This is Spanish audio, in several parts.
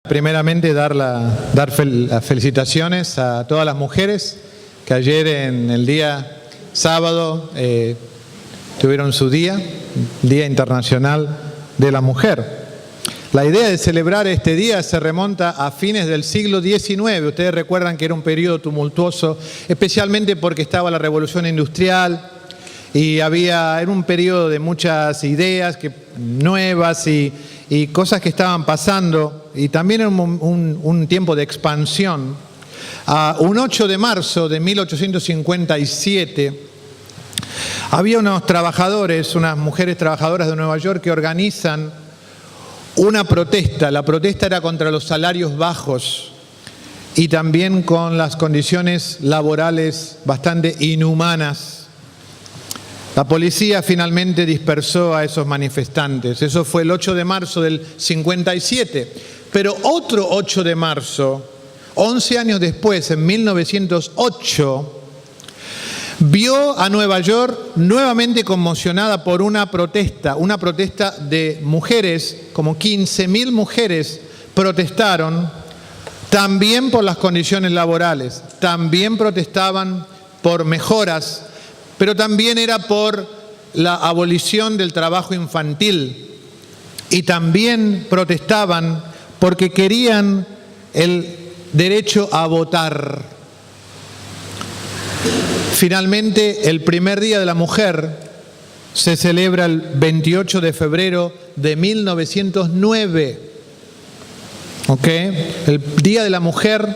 Primeramente dar las felicitaciones a todas las mujeres que ayer en el día sábado tuvieron su Día Internacional de la Mujer. La idea de celebrar este día se remonta a fines del siglo XIX. Ustedes recuerdan que era un periodo tumultuoso, especialmente porque estaba la Revolución Industrial y era un periodo de muchas ideas nuevas y cosas que estaban pasando, y también era un tiempo de expansión. Un 8 de marzo de 1857, había unos trabajadores, unas mujeres trabajadoras de Nueva York que organizan una protesta. La protesta era contra los salarios bajos y también con las condiciones laborales bastante inhumanas. La policía finalmente dispersó a esos manifestantes. Eso fue el 8 de marzo del 57. Pero otro 8 de marzo, 11 años después, en 1908, vio a Nueva York nuevamente conmocionada por una protesta de mujeres. Como 15.000 mujeres protestaron, también por las condiciones laborales, también protestaban por mejoras, pero también era por la abolición del trabajo infantil, y también protestaban porque querían el derecho a votar. Finalmente, el primer Día de la Mujer se celebra el 28 de febrero de 1909. El Día de la Mujer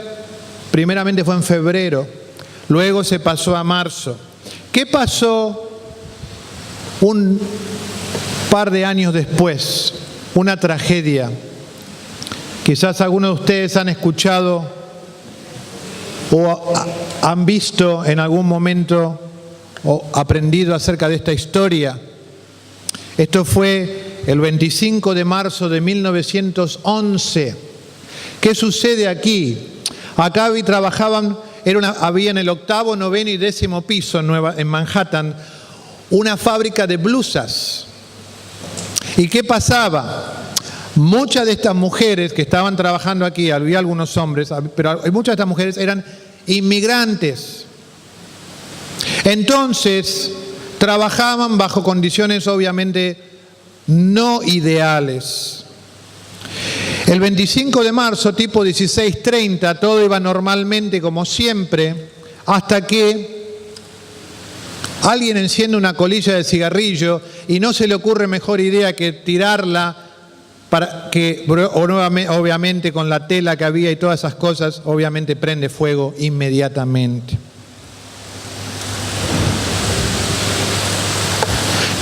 primeramente fue en febrero, luego se pasó a marzo. ¿Qué pasó un par de años después? Una tragedia. Quizás algunos de ustedes han escuchado o han visto en algún momento o aprendido acerca de esta historia. Esto fue el 25 de marzo de 1911. ¿Qué sucede aquí? Acá trabajaban, había en el 8º, 9º y 10º piso en Manhattan una fábrica de blusas. ¿Y qué pasaba? Muchas de estas mujeres que estaban trabajando aquí, había algunos hombres, pero muchas de estas mujeres eran inmigrantes. Entonces, trabajaban bajo condiciones obviamente no ideales. El 25 de marzo, tipo 16:30, todo iba normalmente como siempre, hasta que alguien enciende una colilla de cigarrillo y no se le ocurre mejor idea que tirarla para que, obviamente con la tela que había y todas esas cosas, obviamente prende fuego inmediatamente.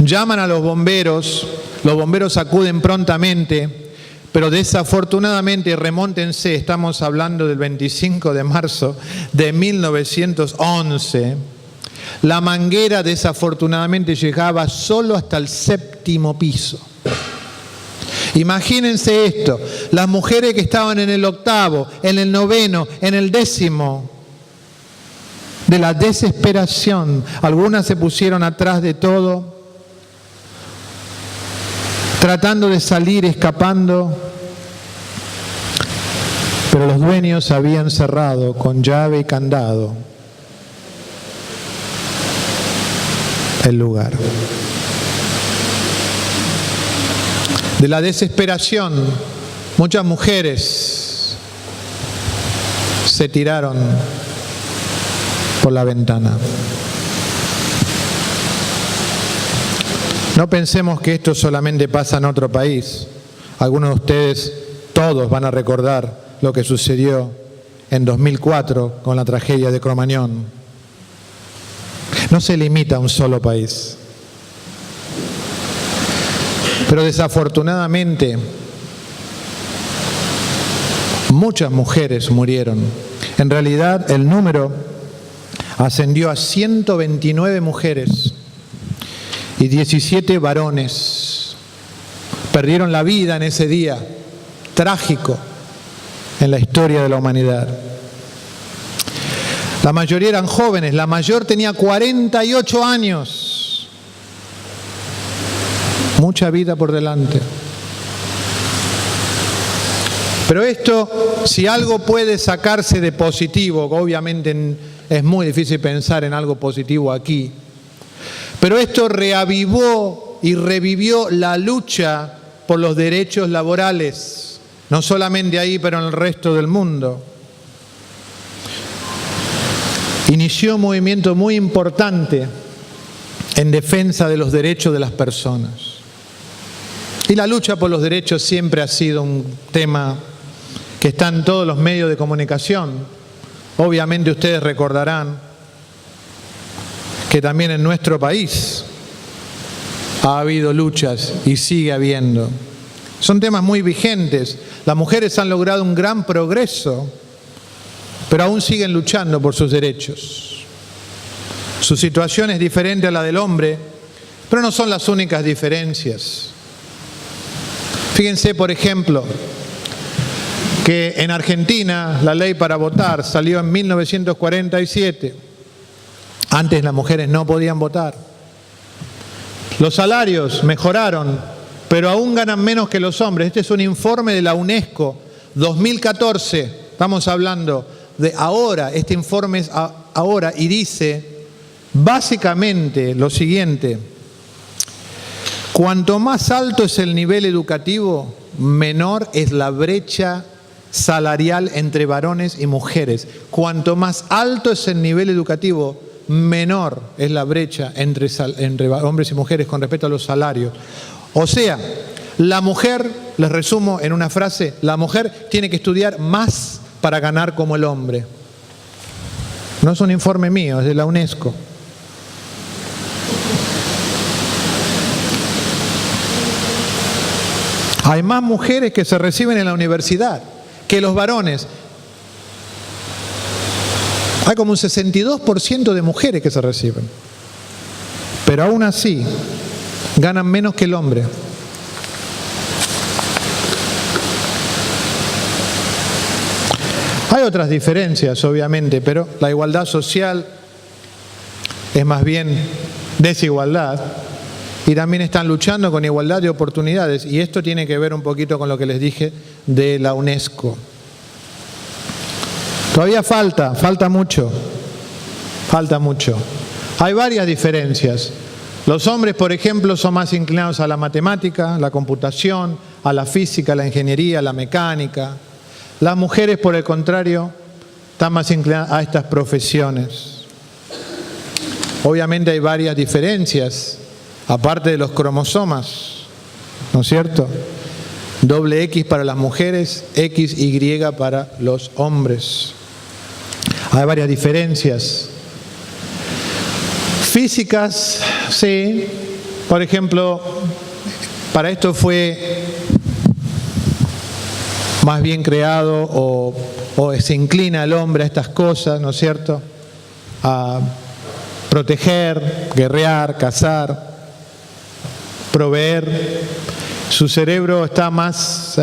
Llaman a los bomberos acuden prontamente, pero desafortunadamente, remóntense, estamos hablando del 25 de marzo de 1911, la manguera desafortunadamente llegaba solo hasta el 7º piso. Imagínense esto, las mujeres que estaban en el 8º, en el 9º, en el 10º, de la desesperación, algunas se pusieron atrás de todo, tratando de salir, escapando, pero los dueños habían cerrado con llave y candado el lugar. De la desesperación, muchas mujeres se tiraron por la ventana. No pensemos que esto solamente pasa en otro país. Algunos de ustedes, todos van a recordar lo que sucedió en 2004 con la tragedia de Cromañón. No se limita a un solo país. Pero desafortunadamente, muchas mujeres murieron. En realidad, el número ascendió a 129 mujeres. Y 17 varones perdieron la vida en ese día trágico en la historia de la humanidad. La mayoría eran jóvenes, la mayor tenía 48 años. Mucha vida por delante. Pero esto, si algo puede sacarse de positivo, obviamente es muy difícil pensar en algo positivo aquí, pero esto reavivó y revivió la lucha por los derechos laborales, no solamente ahí, pero en el resto del mundo. Inició un movimiento muy importante en defensa de los derechos de las personas. Y la lucha por los derechos siempre ha sido un tema que está en todos los medios de comunicación. Obviamente ustedes recordarán que también en nuestro país ha habido luchas y sigue habiendo. Son temas muy vigentes. Las mujeres han logrado un gran progreso, pero aún siguen luchando por sus derechos. Su situación es diferente a la del hombre, pero no son las únicas diferencias. Fíjense, por ejemplo, que en Argentina la ley para votar salió en 1947. Antes las mujeres no podían votar. Los salarios mejoraron, pero aún ganan menos que los hombres. Este es un informe de la UNESCO, 2014. Estamos hablando de ahora, este informe es ahora, y dice básicamente lo siguiente: cuanto más alto es el nivel educativo, menor es la brecha salarial entre varones y mujeres. Cuanto más alto es el nivel educativo, menor es la brecha entre hombres y mujeres con respecto a los salarios. O sea, la mujer, les resumo en una frase, la mujer tiene que estudiar más para ganar como el hombre. No es un informe mío, es de la UNESCO. Hay más mujeres que se reciben en la universidad que los varones. Hay como un 62% de mujeres que se reciben. Pero aún así, ganan menos que el hombre. Hay otras diferencias, obviamente, pero la igualdad social es más bien desigualdad. Y también están luchando con igualdad de oportunidades. Y esto tiene que ver un poquito con lo que les dije de la UNESCO. Todavía falta mucho. Hay varias diferencias. Los hombres, por ejemplo, son más inclinados a la matemática, la computación, a la física, la ingeniería, la mecánica. Las mujeres, por el contrario, están más inclinadas a estas profesiones. Obviamente hay varias diferencias, aparte de los cromosomas, ¿no es cierto? Doble X para las mujeres, XY para los hombres. Hay varias diferencias. Físicas, sí. Por ejemplo, para esto fue más bien creado o se inclina el hombre a estas cosas, ¿no es cierto? A proteger, guerrear, cazar, proveer. Su cerebro está más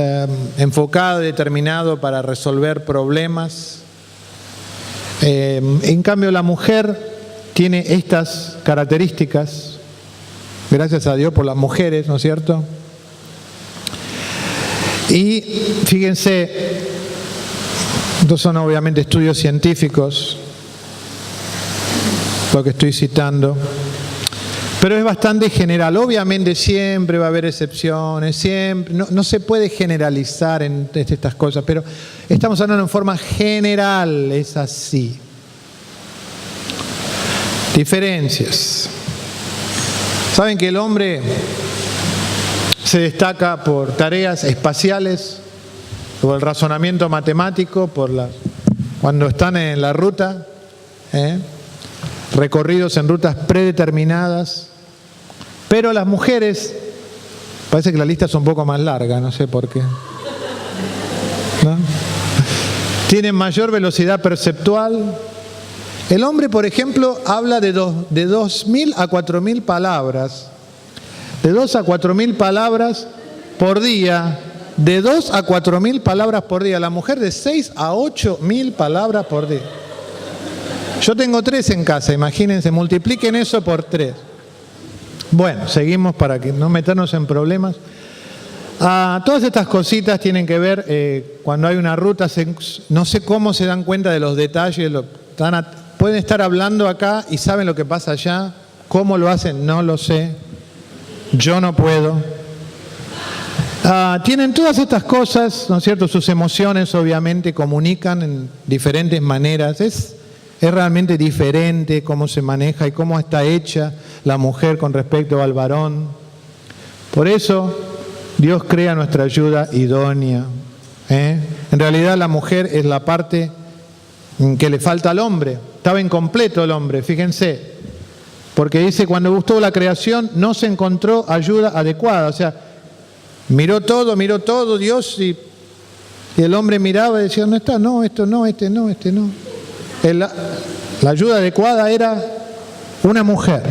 enfocado y determinado para resolver problemas. En cambio, la mujer tiene estas características, gracias a Dios por las mujeres, ¿no es cierto? Y fíjense, estos son obviamente estudios científicos, lo que estoy citando, pero es bastante general. Obviamente siempre va a haber excepciones, siempre, no se puede generalizar en estas cosas, pero estamos hablando en forma general, es así. Diferencias. ¿Saben que el hombre se destaca por tareas espaciales, por el razonamiento matemático, cuando están en la ruta, recorridos en rutas predeterminadas? Pero las mujeres, parece que la lista es un poco más larga, no sé por qué, ¿no? Tienen mayor velocidad perceptual. El hombre, por ejemplo, habla de 2.000 a 4.000 palabras. De 2 a 4.000 palabras por día. De 2 a 4.000 palabras por día. La mujer de 6 a 8.000 palabras por día. Yo tengo 3 en casa, imagínense, multipliquen eso por 3. Bueno, seguimos para que no meternos en problemas. Todas estas cositas tienen que ver cuando hay una ruta, no sé cómo se dan cuenta de los detalles, pueden estar hablando acá y saben lo que pasa allá, cómo lo hacen, no lo sé, yo no puedo. Tienen todas estas cosas, ¿no es cierto? Sus emociones obviamente comunican en diferentes maneras, es realmente diferente cómo se maneja y cómo está hecha la mujer con respecto al varón. Por eso Dios crea nuestra ayuda idónea. En realidad la mujer es la parte que le falta al hombre. Estaba incompleto el hombre, fíjense. Porque dice, cuando gustó la creación no se encontró ayuda adecuada. O sea, miró todo Dios y el hombre miraba y decía, ¿dónde está? No, esto no, este no. La ayuda adecuada era una mujer.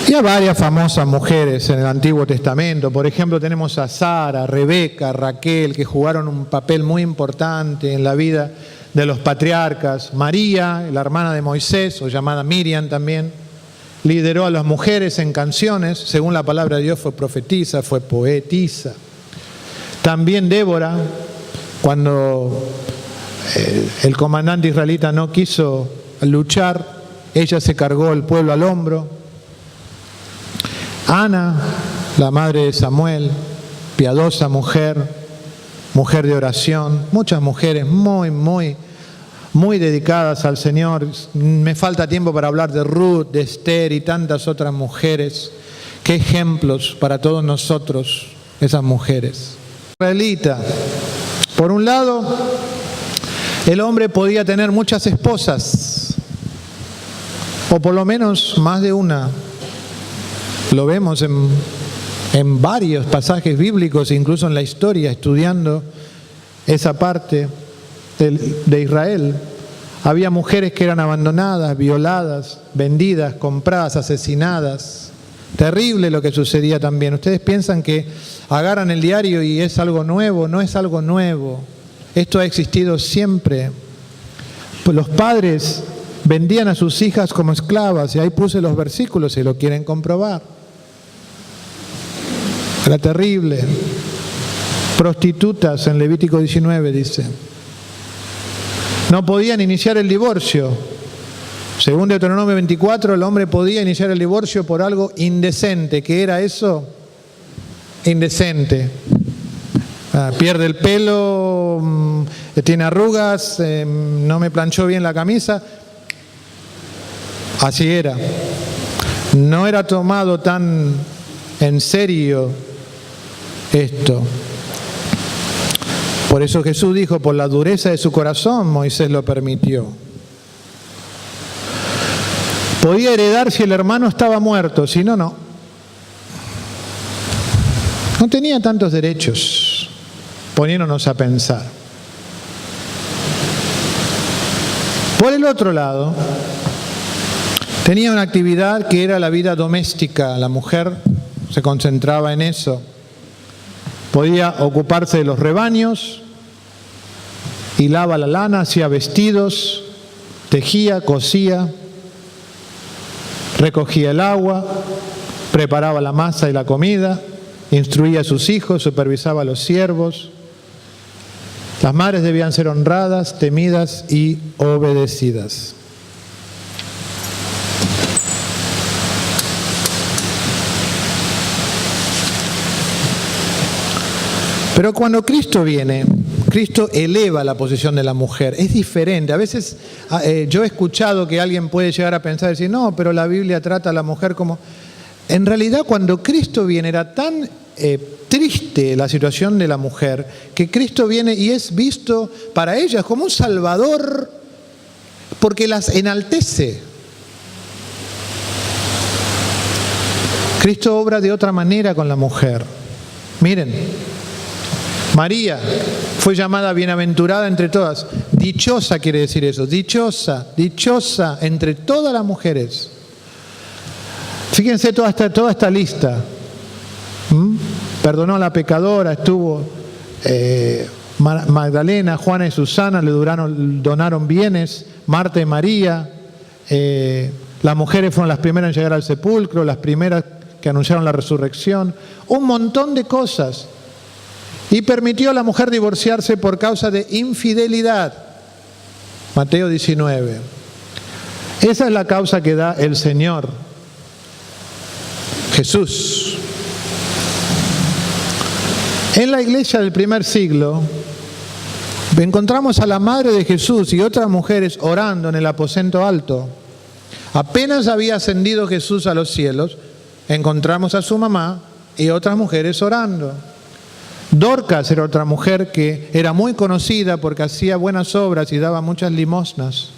Y hay varias famosas mujeres en el Antiguo Testamento. Por ejemplo, tenemos a Sara, Rebeca, Raquel, que jugaron un papel muy importante en la vida de los patriarcas. María, la hermana de Moisés, o llamada Miriam también, lideró a las mujeres en canciones. Según la palabra de Dios, fue profetisa, fue poetisa. También Débora, cuando el comandante israelita no quiso luchar, ella se cargó el pueblo al hombro. Ana, la madre de Samuel, piadosa mujer de oración, muchas mujeres muy dedicadas al Señor. Me falta tiempo para hablar de Ruth, de Esther y tantas otras mujeres. Qué ejemplos para todos nosotros esas mujeres. Israelita, por un lado, el hombre podía tener muchas esposas, o por lo menos más de una. Lo vemos en varios pasajes bíblicos, incluso en la historia, estudiando esa parte de Israel. Había mujeres que eran abandonadas, violadas, vendidas, compradas, asesinadas. Terrible lo que sucedía también. Ustedes piensan que agarran el diario y es algo nuevo. No es algo nuevo. Esto ha existido siempre. Pues los padres vendían a sus hijas como esclavas, y ahí puse los versículos si lo quieren comprobar. Era terrible. Prostitutas en Levítico 19 dice. No podían iniciar el divorcio. Según Deuteronomio 24, el hombre podía iniciar el divorcio por algo indecente. ¿Qué era eso? Indecente. Pierde el pelo, tiene arrugas, no me planchó bien la camisa. Así era. No era tomado tan en serio esto. Por eso Jesús dijo, por la dureza de su corazón Moisés lo permitió. Podía heredar si el hermano estaba muerto, si no, no. No tenía tantos derechos, poniéndonos a pensar. Por el otro lado, tenía una actividad que era la vida doméstica. La mujer se concentraba en eso. Podía ocuparse de los rebaños, hilaba la lana, hacía vestidos, tejía, cosía, recogía el agua, preparaba la masa y la comida, instruía a sus hijos, supervisaba a los siervos. Las madres debían ser honradas, temidas y obedecidas. Pero cuando Cristo viene, Cristo eleva la posición de la mujer. Es diferente. A veces yo he escuchado que alguien puede llegar a pensar y decir, no, pero la Biblia trata a la mujer como... En realidad, cuando Cristo viene, era tan triste la situación de la mujer, que Cristo viene y es visto para ellas como un salvador, porque las enaltece. Cristo obra de otra manera con la mujer. Miren. María fue llamada bienaventurada entre todas. Dichosa quiere decir eso. Dichosa entre todas las mujeres. Fíjense toda esta lista. Perdonó a la pecadora, estuvo Magdalena, Juana y Susana, le donaron bienes. Marta y María. Las mujeres fueron las primeras en llegar al sepulcro, las primeras que anunciaron la resurrección, un montón de cosas. Y permitió a la mujer divorciarse por causa de infidelidad. Mateo 19. Esa es la causa que da el Señor Jesús. En la iglesia del primer siglo encontramos a la madre de Jesús y otras mujeres orando en el aposento alto. Apenas había ascendido Jesús a los cielos, encontramos a su mamá y otras mujeres orando. Dorcas era otra mujer que era muy conocida porque hacía buenas obras y daba muchas limosnas.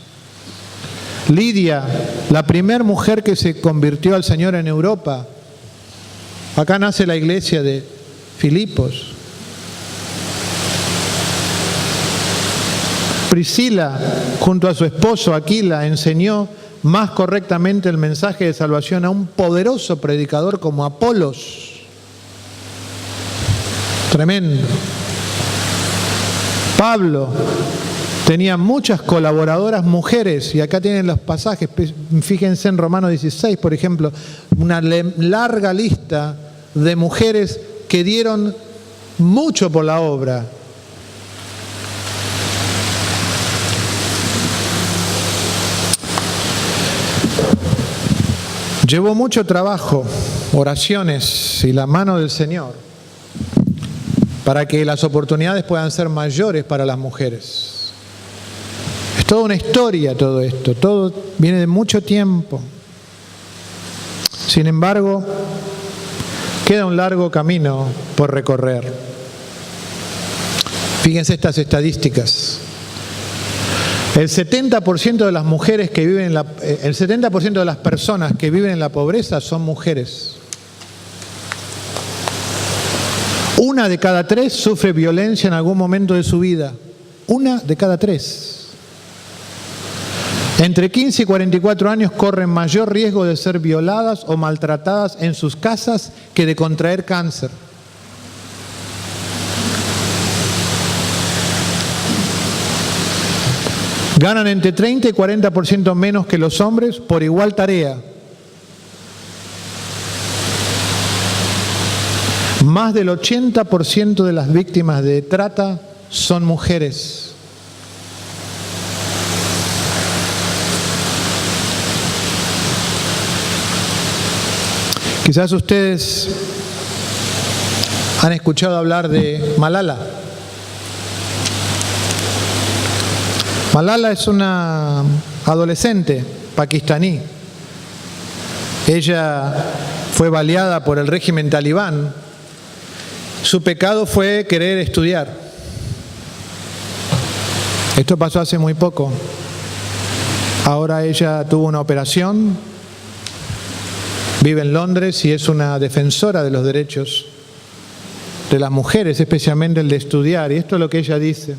Lidia, la primera mujer que se convirtió al Señor en Europa. Acá nace la iglesia de Filipos. Priscila, junto a su esposo Aquila, enseñó más correctamente el mensaje de salvación a un poderoso predicador como Apolos. Tremendo. Pablo tenía muchas colaboradoras mujeres, y acá tienen los pasajes, fíjense en Romanos 16, por ejemplo, una larga lista de mujeres que dieron mucho por la obra. Llevó mucho trabajo, oraciones y la mano del Señor para que las oportunidades puedan ser mayores para las mujeres. Es toda una historia todo esto, todo viene de mucho tiempo. Sin embargo, queda un largo camino por recorrer. Fíjense estas estadísticas. El 70% de las mujeres que viven el 70% de las personas que viven en la pobreza son mujeres. 1 de cada 3 sufre violencia en algún momento de su vida. 1 de cada 3. Entre 15 y 44 años corren mayor riesgo de ser violadas o maltratadas en sus casas que de contraer cáncer. Ganan entre 30 y 40% menos que los hombres por igual tarea. Más del 80% de las víctimas de trata son mujeres. Quizás ustedes han escuchado hablar de Malala. Malala es una adolescente pakistaní. Ella fue baleada por el régimen talibán. Su pecado fue querer estudiar. Esto pasó hace muy poco. Ahora ella tuvo una operación, vive en Londres y es una defensora de los derechos de las mujeres, especialmente el de estudiar. Y esto es lo que ella dice.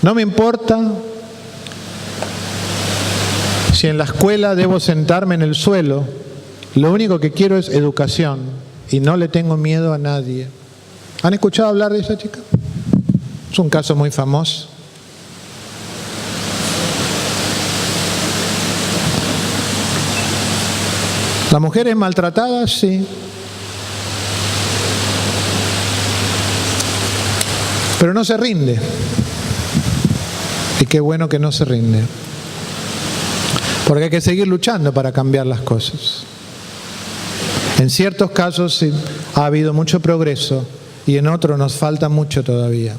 No me importa si en la escuela debo sentarme en el suelo. Lo único que quiero es educación y no le tengo miedo a nadie. ¿Han escuchado hablar de esa chica? Es un caso muy famoso. ¿La mujer es maltratada? Sí. Pero no se rinde. Y qué bueno que no se rinde. Porque hay que seguir luchando para cambiar las cosas. En ciertos casos sí, ha habido mucho progreso y en otros nos falta mucho todavía.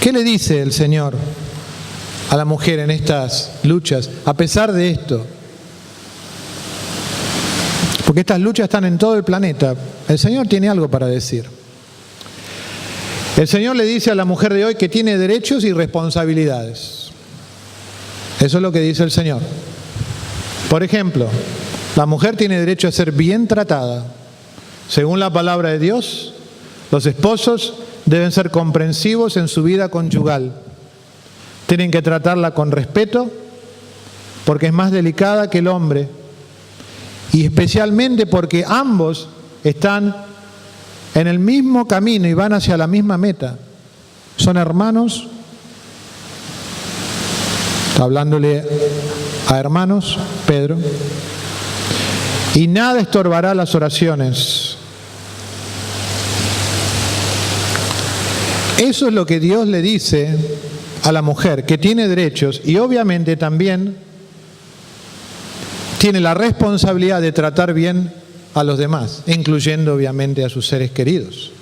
¿Qué le dice el Señor a la mujer en estas luchas, a pesar de esto? Porque estas luchas están en todo el planeta. El Señor tiene algo para decir. El Señor le dice a la mujer de hoy que tiene derechos y responsabilidades. Eso es lo que dice el Señor. Por ejemplo, la mujer tiene derecho a ser bien tratada. Según la palabra de Dios, los esposos deben ser comprensivos en su vida conyugal. Tienen que tratarla con respeto, porque es más delicada que el hombre. Y especialmente porque ambos están en el mismo camino y van hacia la misma meta. Son hermanos. Está hablándole a hermanos, Pedro. y nada estorbará las oraciones. Eso es lo que Dios le dice a la mujer, que tiene derechos y obviamente también tiene la responsabilidad de tratar bien a los demás, incluyendo obviamente a sus seres queridos.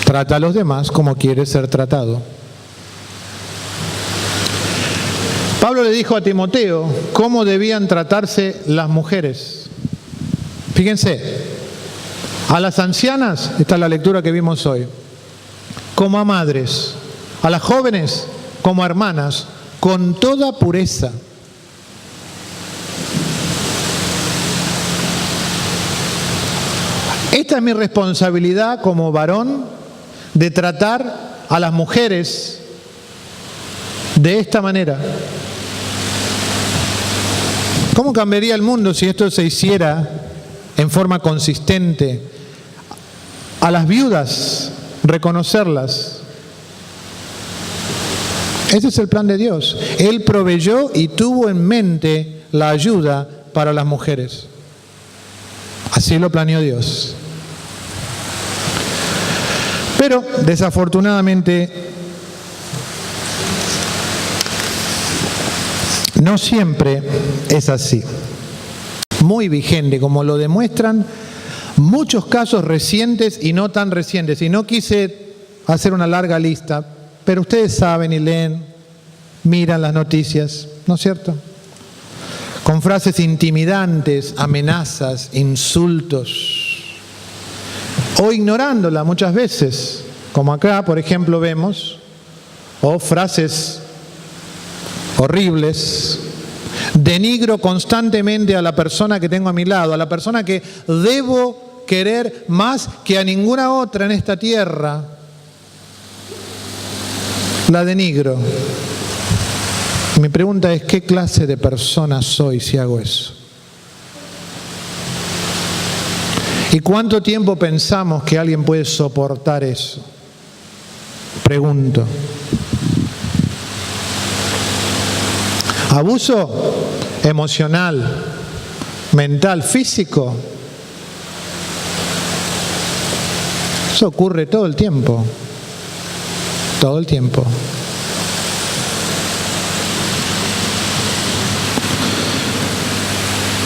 Trata a los demás como quiere ser tratado. Pablo le dijo a Timoteo cómo debían tratarse las mujeres. Fíjense, a las ancianas, esta es la lectura que vimos hoy, como a madres, a las jóvenes como a hermanas, con toda pureza. Esta es mi responsabilidad como varón, de tratar a las mujeres de esta manera. ¿Cómo cambiaría el mundo si esto se hiciera en forma consistente? A las viudas, reconocerlas. Ese es el plan de Dios. Él proveyó y tuvo en mente la ayuda para las mujeres. Así lo planeó Dios. Pero, desafortunadamente, no siempre es así. Muy vigente, como lo demuestran muchos casos recientes y no tan recientes. Y no quise hacer una larga lista, pero ustedes saben y leen, miran las noticias, ¿no es cierto? Con frases intimidantes, amenazas, insultos, o ignorándola muchas veces, como acá, por ejemplo, vemos, o frases horribles. Denigro constantemente a la persona que tengo a mi lado, a la persona que debo querer más que a ninguna otra en esta tierra. La denigro. Mi pregunta es, ¿qué clase de persona soy si hago eso? ¿Y cuánto tiempo pensamos que alguien puede soportar eso? Pregunto. Abuso emocional, mental, físico. Eso ocurre todo el tiempo. Todo el tiempo.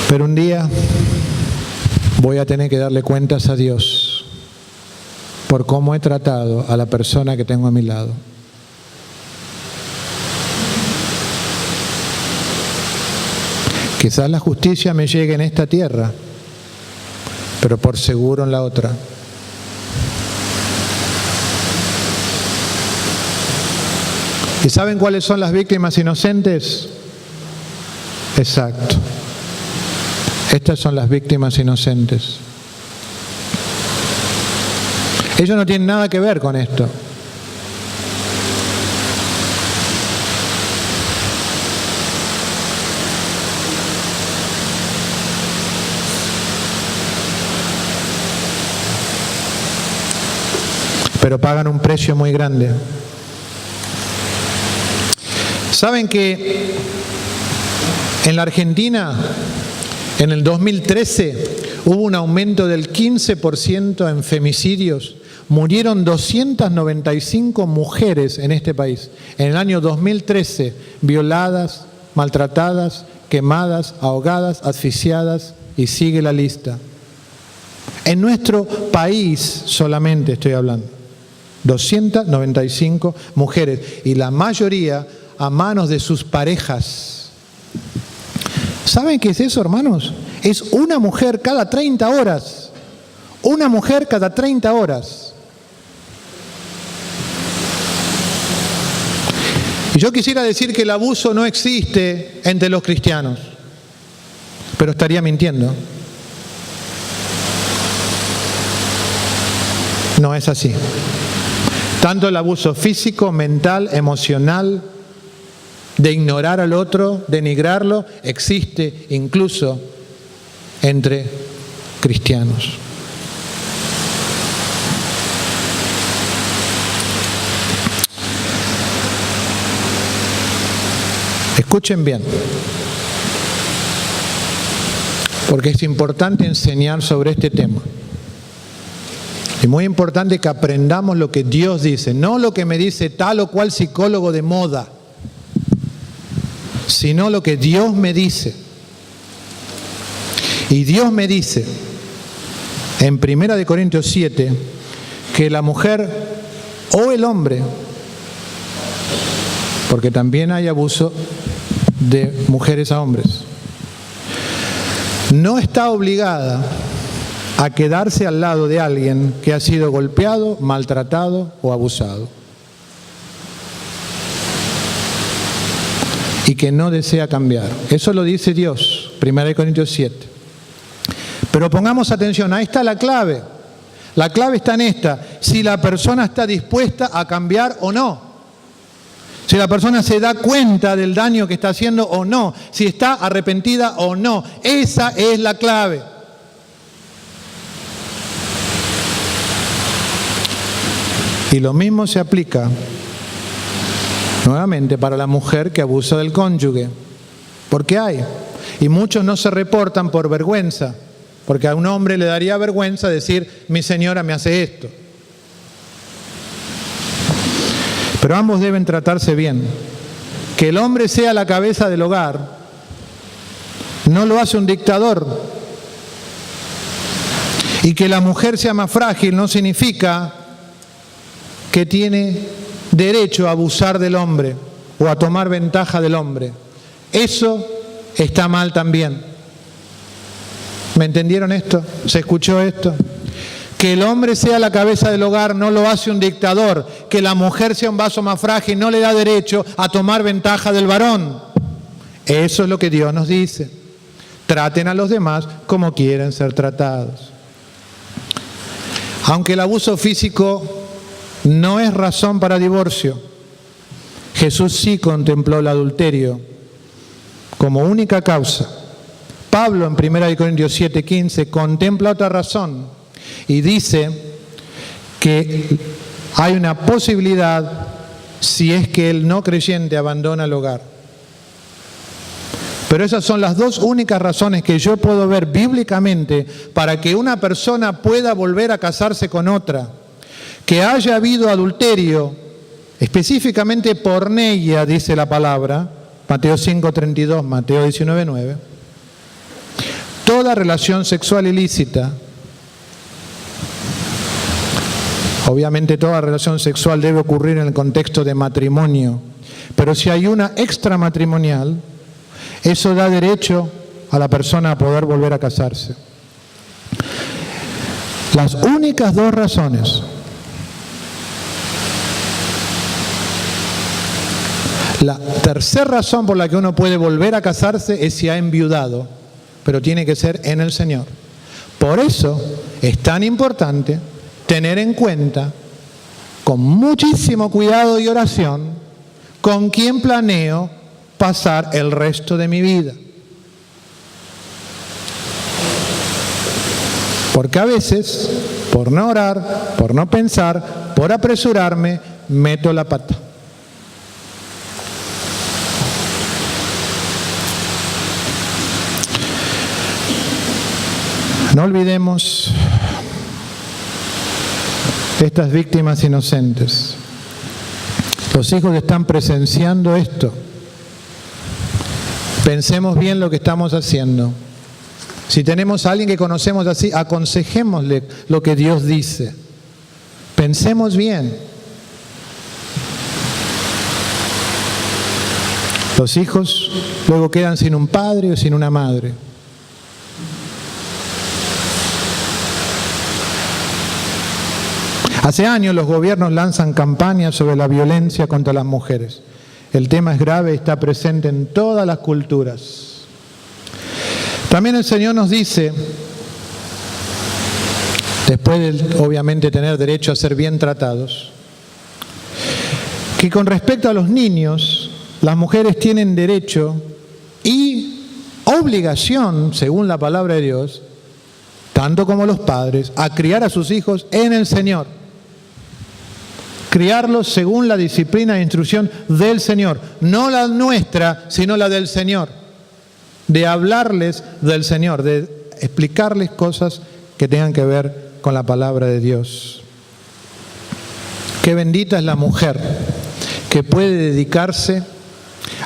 Pero un día voy a tener que darle cuentas a Dios por cómo he tratado a la persona que tengo a mi lado. Quizás la justicia me llegue en esta tierra, pero por seguro en la otra. ¿Y saben cuáles son las víctimas inocentes? Exacto. Estas son las víctimas inocentes. Ellos no tienen nada que ver con esto. Pero pagan un precio muy grande. ¿Saben que en la Argentina, en el 2013, hubo un aumento del 15% en femicidios? Murieron 295 mujeres en este país. En el año 2013, violadas, maltratadas, quemadas, ahogadas, asfixiadas, y sigue la lista. En nuestro país solamente estoy hablando. 295 mujeres, y la mayoría a manos de sus parejas. ¿Saben qué es eso, hermanos? Es una mujer cada 30 horas. Una mujer cada 30 horas. Y yo quisiera decir que el abuso no existe entre los cristianos, pero estaría mintiendo. No es así. Tanto el abuso físico, mental, emocional, de ignorar al otro, denigrarlo, existe incluso entre cristianos. Escuchen bien. porque es importante enseñar sobre este tema. Es muy importante que aprendamos lo que Dios dice, no lo que me dice tal o cual psicólogo de moda, sino lo que Dios me dice. Y Dios me dice en 1 Corintios 7 que la mujer o el hombre, porque también hay abuso de mujeres a hombres, no está obligada a quedarse al lado de alguien que ha sido golpeado, maltratado o abusado y que no desea cambiar. Eso lo dice Dios, 1 Corintios 7. Pero pongamos atención, ahí está la clave. La clave está en esta: si la persona está dispuesta a cambiar o no. Si la persona se da cuenta del daño que está haciendo o no. Si está arrepentida o no. Esa es la clave. Y lo mismo se aplica nuevamente para la mujer que abusa del cónyuge. Porque hay. Y muchos no se reportan por vergüenza. Porque a un hombre le daría vergüenza decir: mi señora me hace esto. Pero ambos deben tratarse bien. Que el hombre sea la cabeza del hogar no lo hace un dictador. Y que la mujer sea más frágil no significa que tiene derecho a abusar del hombre o a tomar ventaja del hombre. Eso está mal también. ¿Me entendieron esto? ¿Se escuchó esto? Que el hombre sea la cabeza del hogar no lo hace un dictador. Que la mujer sea un vaso más frágil no le da derecho a tomar ventaja del varón. Eso es lo que Dios nos dice. Traten a los demás como quieren ser tratados. Aunque el abuso físico no es razón para divorcio, Jesús sí contempló el adulterio como única causa. Pablo en 1 Corintios 7:15 contempla otra razón y dice que hay una posibilidad si es que el no creyente abandona el hogar. Pero esas son las dos únicas razones que yo puedo ver bíblicamente para que una persona pueda volver a casarse con otra. Que haya habido adulterio, específicamente porneia, dice la palabra, Mateo 5:32, Mateo 19:9. Toda relación sexual ilícita, obviamente toda relación sexual debe ocurrir en el contexto de matrimonio, pero si hay una extramatrimonial, eso da derecho a la persona a poder volver a casarse. Las únicas dos razones. La tercera razón por la que uno puede volver a casarse es si ha enviudado, pero tiene que ser en el Señor. Por eso es tan importante tener en cuenta, con muchísimo cuidado y oración, con quién planeo pasar el resto de mi vida. Porque a veces, por no orar, por no pensar, por apresurarme, meto la pata. No olvidemos estas víctimas inocentes. Los hijos están presenciando esto. Pensemos bien lo que estamos haciendo. Si tenemos a alguien que conocemos así, aconsejémosle lo que Dios dice. Pensemos bien. Los hijos luego quedan sin un padre o sin una madre. Hace años los gobiernos lanzan campañas sobre la violencia contra las mujeres. El tema es grave y está presente en todas las culturas. También el Señor nos dice, después de obviamente tener derecho a ser bien tratados, que con respecto a los niños, las mujeres tienen derecho y obligación, según la palabra de Dios, tanto como los padres, a criar a sus hijos en el Señor. Criarlos según la disciplina e instrucción del Señor. No la nuestra, sino la del Señor. De hablarles del Señor, de explicarles cosas que tengan que ver con la palabra de Dios. Qué bendita es la mujer que puede dedicarse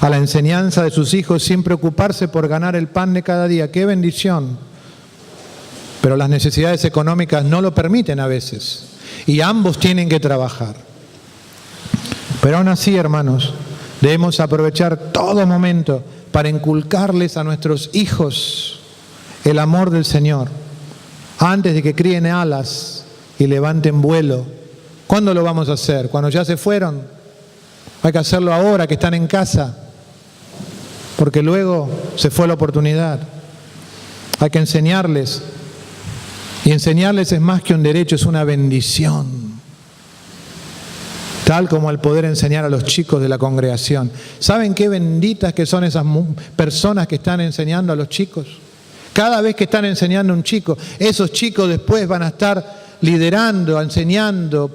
a la enseñanza de sus hijos sin preocuparse por ganar el pan de cada día. ¡Qué bendición! Pero las necesidades económicas no lo permiten a veces, y ambos tienen que trabajar. Pero aún así, hermanos, debemos aprovechar todo momento para inculcarles a nuestros hijos el amor del Señor, antes de que críen alas y levanten vuelo. ¿Cuándo lo vamos a hacer? ¿Cuando ya se fueron? Hay que hacerlo ahora que están en casa, porque luego se fue la oportunidad. Hay que enseñarles, y enseñarles es más que un derecho, es una bendición. Tal como el poder enseñar a los chicos de la congregación. ¿Saben qué benditas que son esas personas que están enseñando a los chicos? Cada vez que están enseñando a un chico, esos chicos después van a estar liderando, enseñando,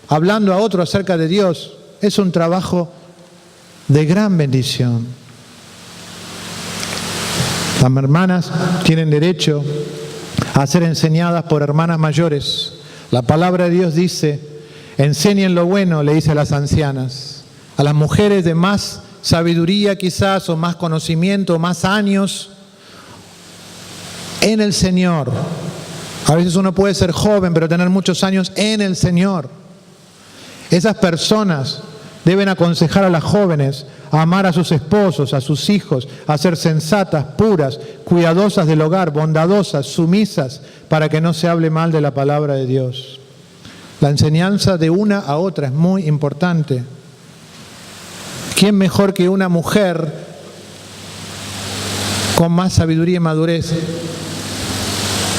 hablando a otros acerca de Dios. Es un trabajo de gran bendición. Las hermanas tienen derecho a ser enseñadas por hermanas mayores. La palabra de Dios dice: enseñen lo bueno, le dice a las ancianas, a las mujeres de más sabiduría quizás, o más conocimiento, o más años en el Señor. A veces uno puede ser joven, pero tener muchos años en el Señor. Esas personas deben aconsejar a las jóvenes a amar a sus esposos, a sus hijos, a ser sensatas, puras, cuidadosas del hogar, bondadosas, sumisas, para que no se hable mal de la palabra de Dios. La enseñanza de una a otra es muy importante. ¿Quién mejor que una mujer con más sabiduría y madurez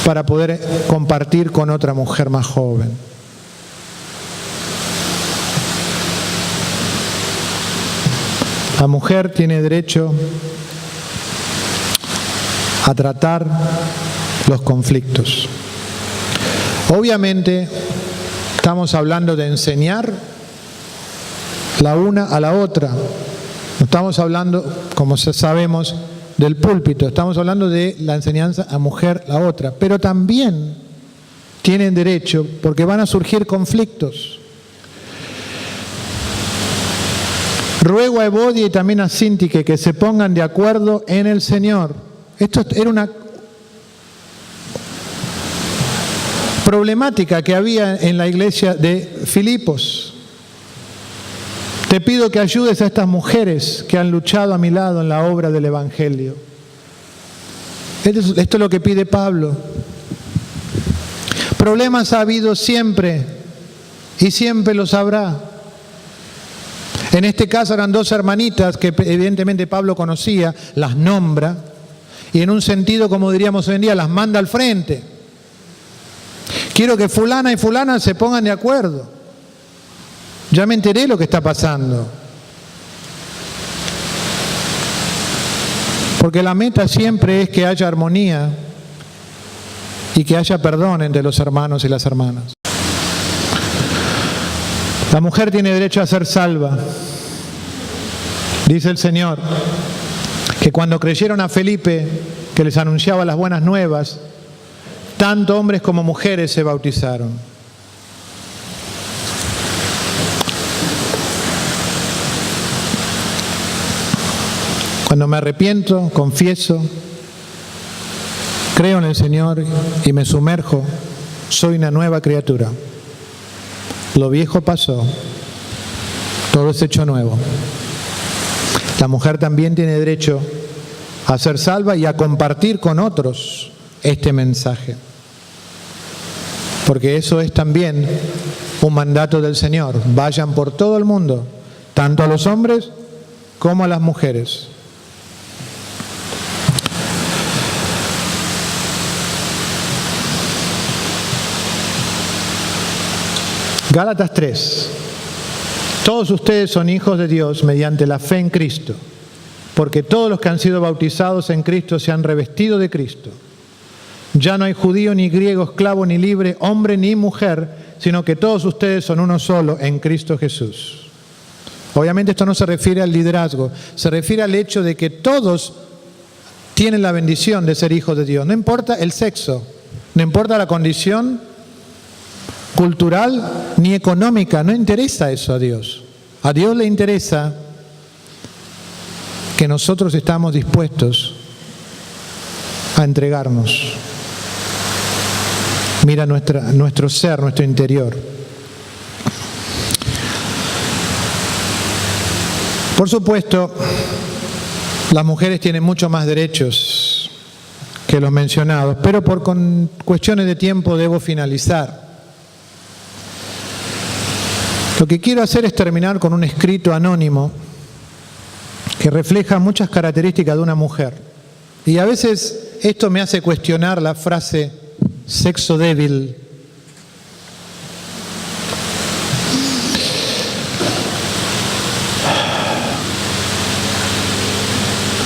para poder compartir con otra mujer más joven? La mujer tiene derecho a tratar los conflictos. Obviamente, estamos hablando de enseñar la una a la otra. No estamos hablando, como sabemos, del púlpito. Estamos hablando de la enseñanza a mujer a otra. Pero también tienen derecho, porque van a surgir conflictos. Ruego a Evodia y también a Síntique que se pongan de acuerdo en el Señor. Esto era una problemática que había en la iglesia de Filipos. Te pido que ayudes a estas mujeres que han luchado a mi lado en la obra del Evangelio. Esto es lo que pide Pablo. Problemas ha habido siempre y siempre los habrá. En este caso eran dos hermanitas que evidentemente Pablo conocía, las nombra, y en un sentido, como diríamos hoy en día, las manda al frente. Quiero que fulana y fulana se pongan de acuerdo. Ya me enteré lo que está pasando. Porque la meta siempre es que haya armonía y que haya perdón entre los hermanos y las hermanas. La mujer tiene derecho a ser salva. Dice el Señor que cuando creyeron a Felipe, que les anunciaba las buenas nuevas, tanto hombres como mujeres se bautizaron. Cuando me arrepiento, confieso, creo en el Señor y me sumerjo, soy una nueva criatura. Lo viejo pasó, todo es hecho nuevo. La mujer también tiene derecho a ser salva y a compartir con otros este mensaje. Porque eso es también un mandato del Señor. Vayan por todo el mundo, tanto a los hombres como a las mujeres. Gálatas 3. Todos ustedes son hijos de Dios mediante la fe en Cristo, porque todos los que han sido bautizados en Cristo se han revestido de Cristo. Ya no hay judío ni griego, esclavo ni libre, hombre ni mujer, sino que todos ustedes son uno solo en Cristo Jesús. Obviamente esto no se refiere al liderazgo, se refiere al hecho de que todos tienen la bendición de ser hijos de Dios. No importa el sexo, no importa la condición cultural ni económica, no interesa eso a Dios. A Dios le interesa que nosotros estamos dispuestos a entregarnos. Mira nuestro ser, nuestro interior. Por supuesto, las mujeres tienen mucho más derechos que los mencionados, pero por cuestiones de tiempo debo finalizar. Lo que quiero hacer es terminar con un escrito anónimo que refleja muchas características de una mujer. Y a veces esto me hace cuestionar la frase sexo débil.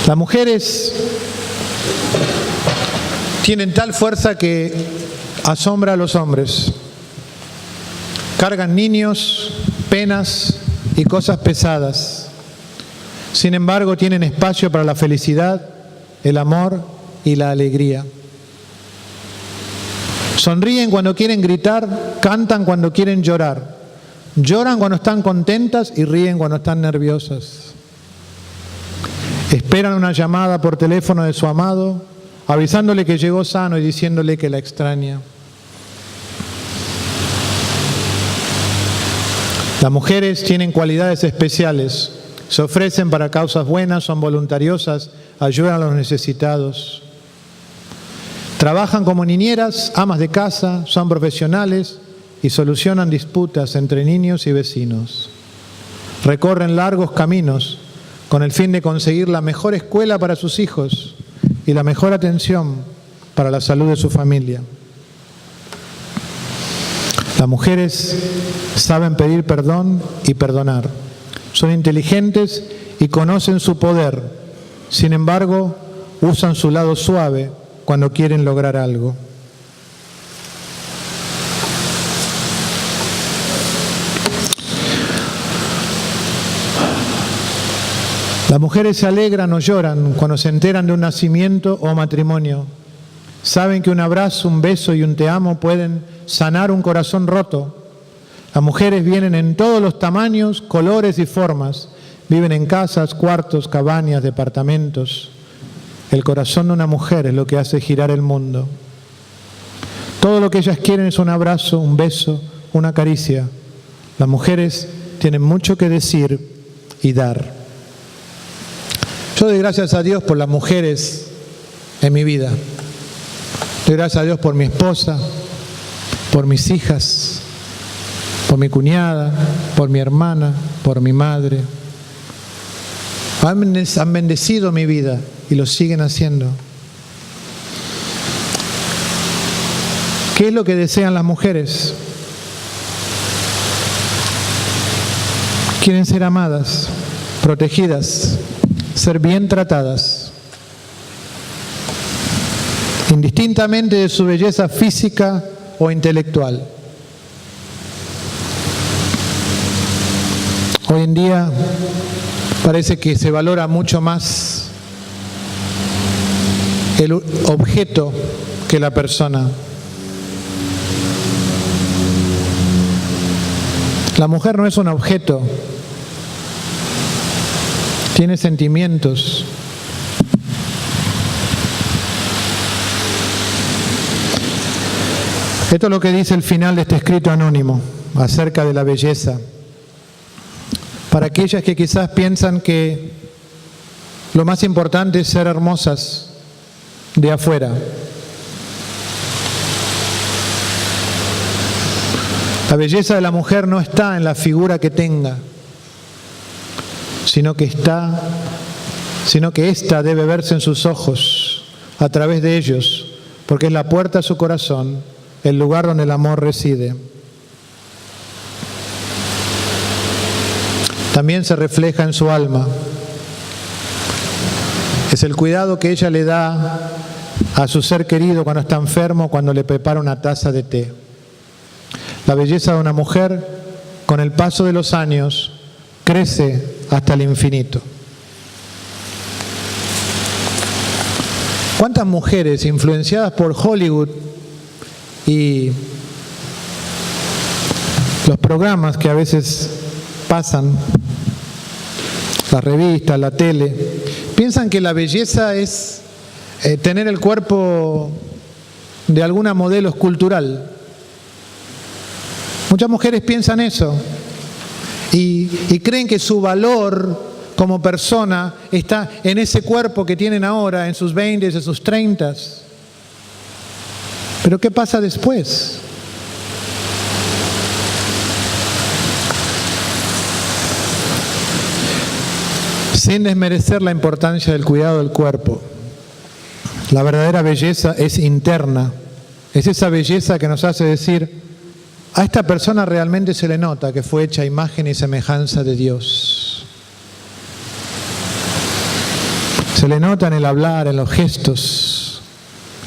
Las mujeres tienen tal fuerza que asombra a los hombres. Cargan niños, penas y cosas pesadas. Sin embargo, tienen espacio para la felicidad, el amor y la alegría. Sonríen cuando quieren gritar, cantan cuando quieren llorar. Lloran cuando están contentas y ríen cuando están nerviosas. Esperan una llamada por teléfono de su amado, avisándole que llegó sano y diciéndole que la extraña. Las mujeres tienen cualidades especiales, se ofrecen para causas buenas, son voluntariosas, ayudan a los necesitados. Trabajan como niñeras, amas de casa, son profesionales y solucionan disputas entre niños y vecinos. Recorren largos caminos con el fin de conseguir la mejor escuela para sus hijos y la mejor atención para la salud de su familia. Las mujeres saben pedir perdón y perdonar. Son inteligentes y conocen su poder. Sin embargo, usan su lado suave cuando quieren lograr algo. Las mujeres se alegran o lloran cuando se enteran de un nacimiento o matrimonio. Saben que un abrazo, un beso y un te amo pueden sanar un corazón roto. Las mujeres vienen en todos los tamaños, colores y formas. Viven en casas, cuartos, cabañas, departamentos. El corazón de una mujer es lo que hace girar el mundo. Todo lo que ellas quieren es un abrazo, un beso, una caricia. Las mujeres tienen mucho que decir y dar. Yo doy gracias a Dios por las mujeres en mi vida. Doy gracias a Dios por mi esposa, por mis hijas, por mi cuñada, por mi hermana, por mi madre. Han bendecido mi vida y lo siguen haciendo. ¿Qué es lo que desean las mujeres? Quieren ser amadas, protegidas, ser bien tratadas, indistintamente de su belleza física o intelectual. Hoy en día parece que se valora mucho más el objeto que la persona. La mujer no es un objeto, tiene sentimientos. Esto es lo que dice el final de este escrito anónimo acerca de la belleza. Para aquellas que quizás piensan que lo más importante es ser hermosas de afuera. La belleza de la mujer no está en la figura que tenga, sino que ésta debe verse en sus ojos, a través de ellos, porque es la puerta a su corazón, el lugar donde el amor reside. También se refleja en su alma. Es el cuidado que ella le da a su ser querido cuando está enfermo, cuando le prepara una taza de té. La belleza de una mujer, con el paso de los años, crece hasta el infinito. ¿Cuántas mujeres influenciadas por Hollywood y los programas que a veces pasan, las revistas, la tele, piensan que la belleza es tener el cuerpo de alguna modelo escultural? Muchas mujeres piensan eso y creen que su valor como persona está en ese cuerpo que tienen ahora, en sus 20s, en sus 30s. Pero ¿qué pasa después? Sin desmerecer la importancia del cuidado del cuerpo, la verdadera belleza es interna. Es esa belleza que nos hace decir: a esta persona realmente se le nota que fue hecha a imagen y semejanza de Dios. Se le nota en el hablar, en los gestos,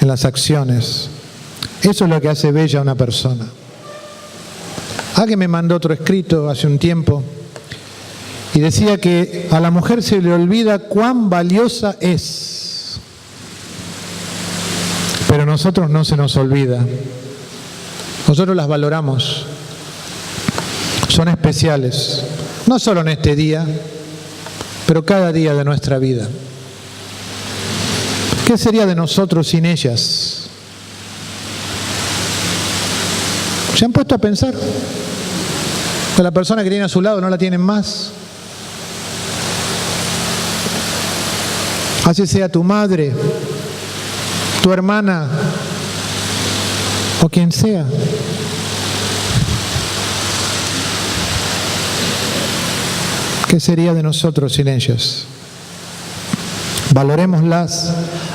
en las acciones. Eso es lo que hace bella a una persona. Alguien me mandó otro escrito hace un tiempo y decía que a la mujer se le olvida cuán valiosa es, pero a nosotros no se nos olvida. Nosotros las valoramos. Son especiales, no solo en este día, pero cada día de nuestra vida. ¿Qué sería de nosotros sin ellas? ¿Se han puesto a pensar? Que la persona que tiene a su lado no la tienen más. Así sea tu madre, tu hermana o quien sea. ¿Qué sería de nosotros sin ellas? Valorémoslas,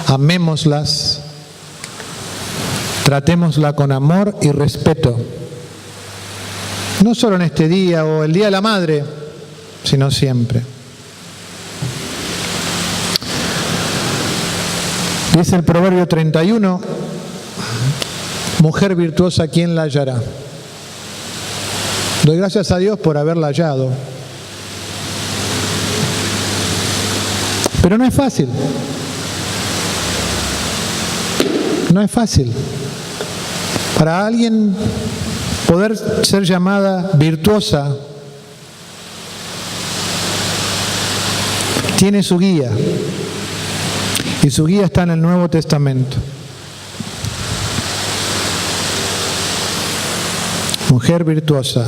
amémoslas, tratémosla con amor y respeto. No solo en este día o el Día de la Madre, sino siempre. Dice el Proverbio 31, mujer virtuosa, ¿quién la hallará? Doy gracias a Dios por haberla hallado. Pero no es fácil. No es fácil. Para alguien poder ser llamada virtuosa, tiene su guía. Y su guía está en el Nuevo Testamento. Mujer virtuosa.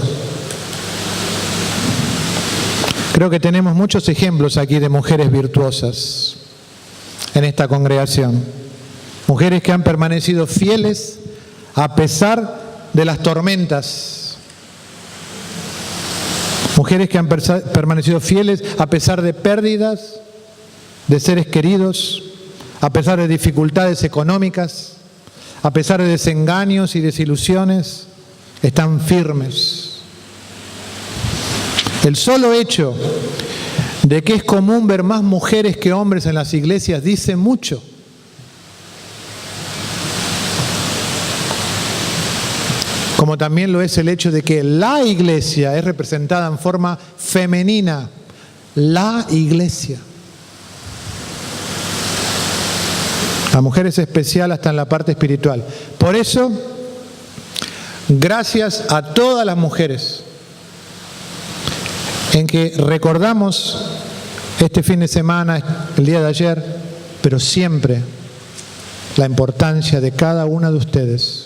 Creo que tenemos muchos ejemplos aquí de mujeres virtuosas en esta congregación. Mujeres que han permanecido fieles a pesar de las tormentas. Mujeres que han permanecido fieles a pesar de pérdidas de seres queridos, a pesar de dificultades económicas, a pesar de desengaños y desilusiones, están firmes. El solo hecho de que es común ver más mujeres que hombres en las iglesias dice mucho. Como también lo es el hecho de que la iglesia es representada en forma femenina. La iglesia. La mujer es especial hasta en la parte espiritual. Por eso, gracias a todas las mujeres en que recordamos este fin de semana, el día de ayer, pero siempre la importancia de cada una de ustedes.